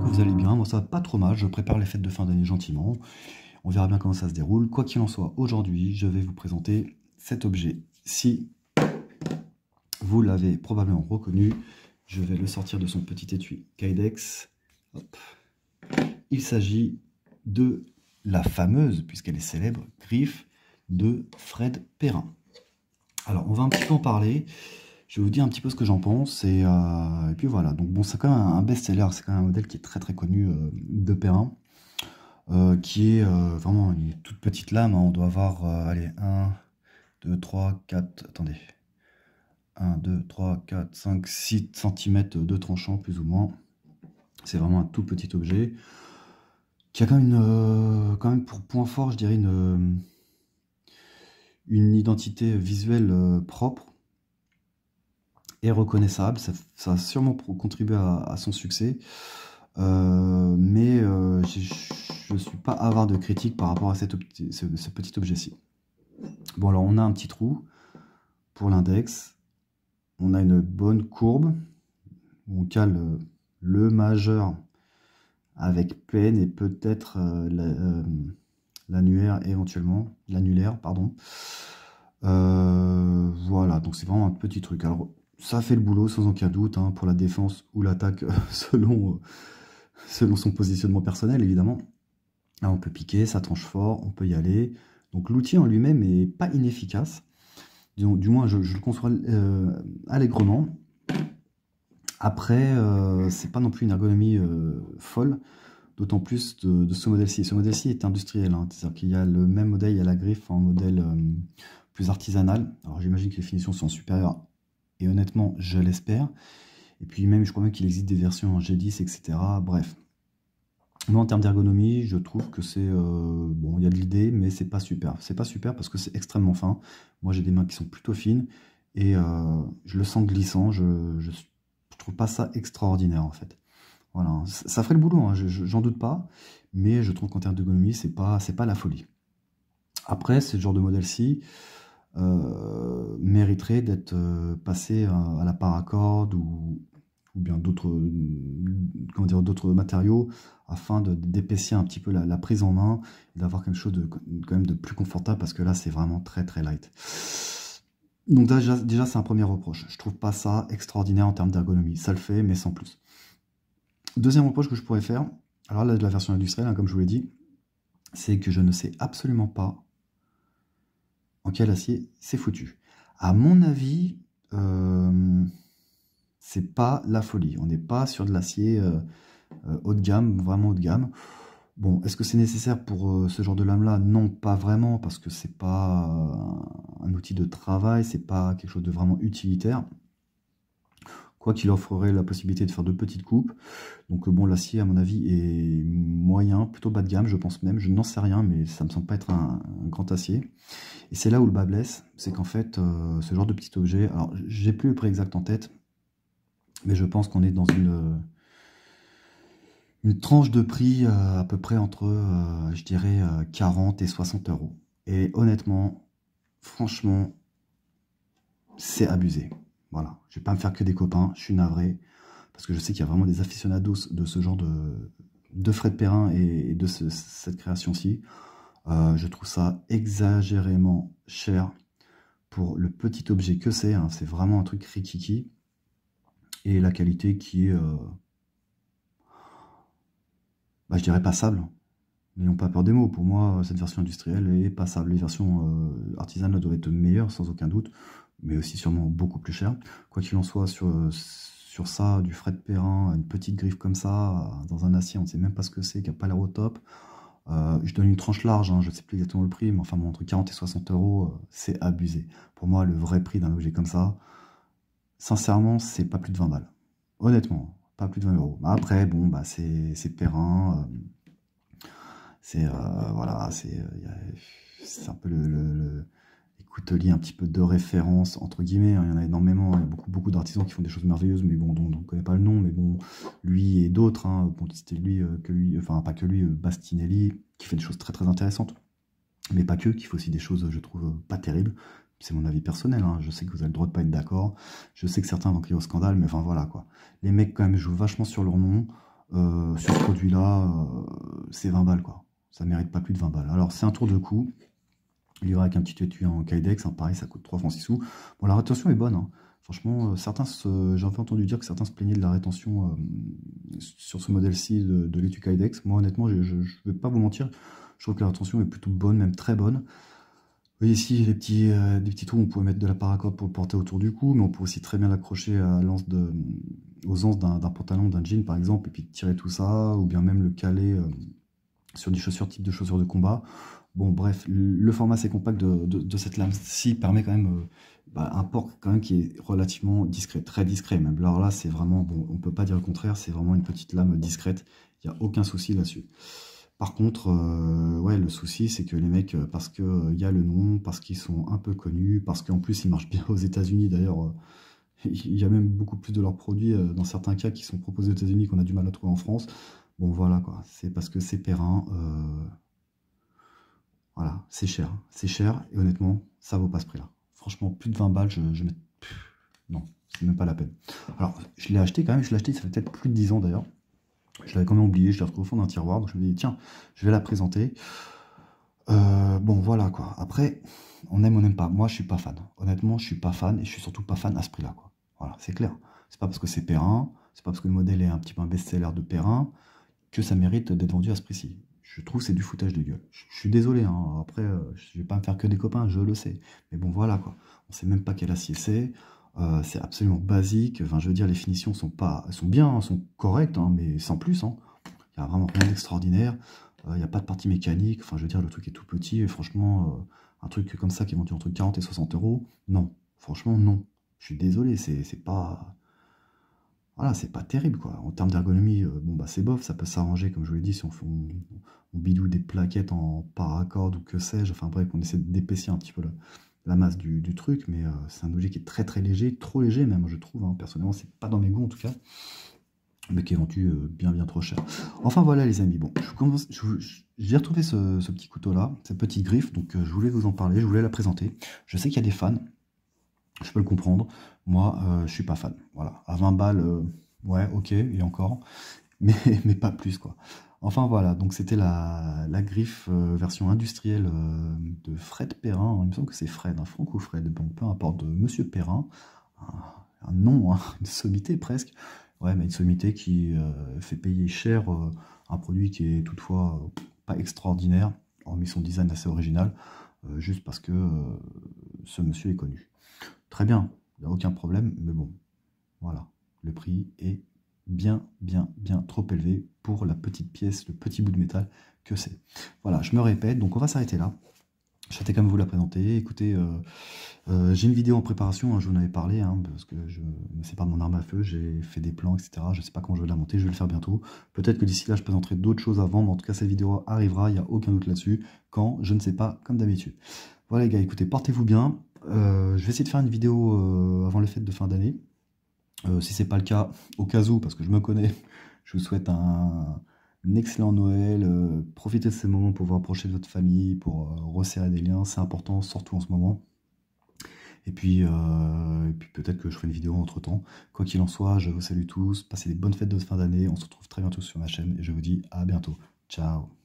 que vous allez bien. Moi, ça va pas trop mal. Je prépare les fêtes de fin d'année gentiment. On verra bien comment ça se déroule. Quoi qu'il en soit, aujourd'hui, je vais vous présenter cet objet-ci. Vous l'avez probablement reconnu. Je vais le sortir de son petit étui Kydex. Hop. Il s'agit de la fameuse, puisqu'elle est célèbre, griffe de Fred Perrin. Alors, on va un petit peu en parler. Je vais vous dire un petit peu ce que j'en pense. Et puis voilà. Donc bon, c'est quand même un best-seller. C'est quand même un modèle qui est très très connu de Perrin. Qui est vraiment une toute petite lame. Hein. On doit avoir, allez, 1, 2, 3, 4... Attendez. 1, 2, 3, 4, 5, 6 cm de tranchant, plus ou moins. C'est vraiment un tout petit objet. Qui a quand même pour point fort, je dirais, une identité visuelle propre et reconnaissable. Ça a sûrement contribué à son succès. Mais je ne suis pas avare de critiques par rapport à ce petit objet-ci. Bon, alors on a un petit trou pour l'index. On a une bonne courbe. On cale le majeur avec peine et peut-être l'annulaire éventuellement. L'annulaire, pardon. Voilà, donc c'est vraiment un petit truc. Alors, ça fait le boulot sans aucun doute hein, pour la défense ou l'attaque selon son positionnement personnel, évidemment. Là, on peut piquer, ça tranche fort, on peut y aller. Donc l'outil en lui-même n'est pas inefficace. Du moins, je le conçois allègrement. Après, c'est pas non plus une ergonomie folle, d'autant plus de ce modèle-ci. Ce modèle-ci est industriel, hein, c'est-à-dire qu'il y a le même modèle, il y a la griffe en modèle plus artisanal. Alors j'imagine que les finitions sont supérieures, et honnêtement, je l'espère. Et puis même, je crois même qu'il existe des versions en G10, etc. Bref. Moi, en termes d'ergonomie, je trouve que c'est... bon, il y a de l'idée, mais c'est pas super. C'est pas super parce que c'est extrêmement fin. Moi, j'ai des mains qui sont plutôt fines, et je le sens glissant. Je trouve pas ça extraordinaire, en fait. Voilà, ça ferait le boulot, hein, j'en doute pas, mais je trouve qu'en termes d'ergonomie, c'est pas la folie. Après, ce genre de modèle-ci mériterait d'être passé à la paracorde ou bien d'autres matériaux afin d'épaissir un petit peu la prise en main et d'avoir quelque chose quand même de plus confortable parce que là c'est vraiment très très light. Donc déjà c'est un premier reproche. Je trouve pas ça extraordinaire en termes d'ergonomie. Ça le fait mais sans plus. Deuxième reproche que je pourrais faire, alors là de la version industrielle hein, comme je vous l'ai dit, c'est que je ne sais absolument pas en quel acier c'est foutu. À mon avis, c'est pas la folie. On n'est pas sur de l'acier haut de gamme, vraiment haut de gamme. Bon, est-ce que c'est nécessaire pour ce genre de lame-là? Non, pas vraiment, parce que c'est pas un outil de travail, c'est pas quelque chose de vraiment utilitaire. Quoi qu'il offrerait la possibilité de faire de petites coupes. Donc bon, l'acier, à mon avis, est moyen, plutôt bas de gamme, je pense même. Je n'en sais rien, mais ça me semble pas être un grand acier. Et c'est là où le bas blesse, c'est qu'en fait, ce genre de petit objet, alors j'ai plus le prix exact en tête, mais je pense qu'on est dans une tranche de prix à peu près entre, je dirais, 40 et 60 euros. Et honnêtement, franchement, c'est abusé. Voilà, je vais pas me faire que des copains, je suis navré, parce que je sais qu'il y a vraiment des aficionados de ce genre de Fred Perrin et de cette création-ci. Je trouve ça exagérément cher pour le petit objet que c'est. Hein, c'est vraiment un truc rikiki. Et la qualité qui est, je dirais passable. N'ayons pas peur des mots. Pour moi, cette version industrielle est passable. Les versions artisanales doivent être meilleures, sans aucun doute, mais aussi sûrement beaucoup plus chères. Quoi qu'il en soit, sur ça, du Fred Perrin, une petite griffe comme ça, dans un acier, on ne sait même pas ce que c'est, qui n'a pas l'air au top. Je donne une tranche large, hein, je ne sais plus exactement le prix, mais enfin bon, entre 40 et 60 euros, c'est abusé. Pour moi, le vrai prix d'un objet comme ça, sincèrement, c'est pas plus de 20 balles. Honnêtement, pas plus de 20 euros. Après, bon, c'est Perrin. Voilà, c'est un peu les couteliers un petit peu de référence, entre guillemets. Hein, il y en a énormément, il y a beaucoup d'artisans qui font des choses merveilleuses, mais bon, dont on ne connaît pas le nom, mais bon, lui et d'autres, hein, bon, c'était lui, enfin pas que lui, Bastinelli, qui fait des choses très très intéressantes, mais pas que, qui fait aussi des choses, je trouve, pas terribles. C'est mon avis personnel, hein. Je sais que vous avez le droit de pas être d'accord, je sais que certains vont crier au scandale, mais enfin voilà, quoi. Les mecs, quand même, jouent vachement sur leur nom. sur ce produit-là, c'est 20 balles, quoi. Ça mérite pas plus de 20 balles. Alors, c'est un tour de cou, livré avec un petit étui en Kydex, hein, pareil, ça coûte 3 francs 6 sous. Bon, la rétention est bonne, hein. Franchement, j'ai entendu dire que certains se plaignaient de la rétention sur ce modèle-ci de l'étui Kydex. Moi, honnêtement, je ne vais pas vous mentir, je trouve que la rétention est plutôt bonne, même très bonne. Vous voyez ici des petits trous, on pouvait mettre de la paracorde pour le porter autour du cou, mais on peut aussi très bien l'accrocher aux anses d'un pantalon, d'un jean par exemple, et puis tirer tout ça, ou bien même le caler sur des chaussures type de chaussures de combat. Bon, bref, le format assez compact de cette lame-ci permet quand même un port quand même qui est relativement discret, très discret même. Alors là, c'est vraiment, bon, on peut pas dire le contraire, c'est vraiment une petite lame discrète, il n'y a aucun souci là-dessus. Par contre, ouais, le souci, c'est que les mecs, parce qu'il y a le nom, parce qu'ils sont un peu connus, parce qu'en plus, ils marchent bien aux États-Unis. D'ailleurs, il y a même beaucoup plus de leurs produits, dans certains cas, qui sont proposés aux États-Unis qu'on a du mal à trouver en France. Bon, voilà, quoi. C'est parce que c'est Perrin. Voilà, c'est cher, et honnêtement, ça vaut pas ce prix-là. Franchement, plus de 20 balles, je mets... Non, c'est même pas la peine. Alors, je l'ai acheté quand même, je l'ai acheté, ça fait peut-être plus de 10 ans d'ailleurs. Je l'avais quand même oublié, je l'ai retrouvé au fond d'un tiroir, donc je me dis, tiens, je vais la présenter. Bon, voilà, quoi. Après, on aime ou on n'aime pas. Moi, je suis pas fan. Honnêtement, je suis pas fan, et je suis surtout pas fan à ce prix-là, quoi. Voilà, c'est clair. C'est pas parce que c'est Perrin, c'est pas parce que le modèle est un petit peu un best-seller de Perrin, que ça mérite d'être vendu à ce prix-ci. Je trouve que c'est du foutage de gueule. Je suis désolé, hein. Après, je vais pas me faire que des copains, je le sais. Mais bon, voilà, quoi. On sait même pas quel acier c'est absolument basique. Enfin, je veux dire, les finitions sont bien, hein, sont correctes, hein, mais sans plus, hein. Il n'y a vraiment rien d'extraordinaire. Il n'y a pas de partie mécanique. Enfin, je veux dire, le truc est tout petit. Et franchement, un truc comme ça qui est vendu entre 40 et 60 euros, non. Franchement, non. Je suis désolé, c'est pas... Voilà, c'est pas terrible, quoi. En termes d'ergonomie, bon, bah, c'est bof, ça peut s'arranger, comme je vous l'ai dit, si on bidouille des plaquettes en paracorde ou que sais-je. Enfin bref, on essaie d'épaissir un petit peu la masse du truc, mais c'est un objet qui est très très léger, trop léger même, je trouve, hein. Personnellement, c'est pas dans mes goûts en tout cas, mais qui est vendu bien bien trop cher. Enfin voilà les amis, bon, j'ai retrouvé ce petit couteau-là, cette petite griffe, donc je voulais vous en parler, je voulais la présenter. Je sais qu'il y a des fans, je peux le comprendre. Moi, je suis pas fan. Voilà, à 20 balles, ouais, ok, et encore, mais, mais pas plus, quoi. Enfin, voilà, donc c'était la griffe version industrielle de Fred Perrin. Il me semble que c'est Fred, hein, Franck ou Fred, bon, peu importe, de Monsieur Perrin. Un nom, hein, une sommité presque. Ouais, mais une sommité qui fait payer cher un produit qui est toutefois pas extraordinaire, hormis son design assez original, juste parce que ce monsieur est connu. Très bien, il n'y a aucun problème, mais bon, voilà, le prix est bien trop élevé pour la petite pièce, le petit bout de métal que c'est. Voilà, je me répète, donc on va s'arrêter là. Je souhaitais quand même vous la présenter. Écoutez, j'ai une vidéo en préparation, hein, je vous en avais parlé, hein, parce que je ne sais pas mon arme à feu, j'ai fait des plans, etc. Je ne sais pas quand je vais la monter, je vais le faire bientôt. Peut-être que d'ici là, je présenterai d'autres choses avant, mais en tout cas, cette vidéo arrivera, il n'y a aucun doute là-dessus. Quand, je ne sais pas, comme d'habitude. Voilà les gars, écoutez, portez-vous bien. Je vais essayer de faire une vidéo avant les fêtes de fin d'année. Si c'est pas le cas, au cas où, parce que je me connais, je vous souhaite un excellent Noël. Profitez de ces moments pour vous rapprocher de votre famille, pour resserrer des liens, c'est important, surtout en ce moment. Et puis peut-être que je ferai une vidéo entre-temps. Quoi qu'il en soit, je vous salue tous, passez des bonnes fêtes de fin d'année, on se retrouve très bientôt sur ma chaîne, et je vous dis à bientôt. Ciao.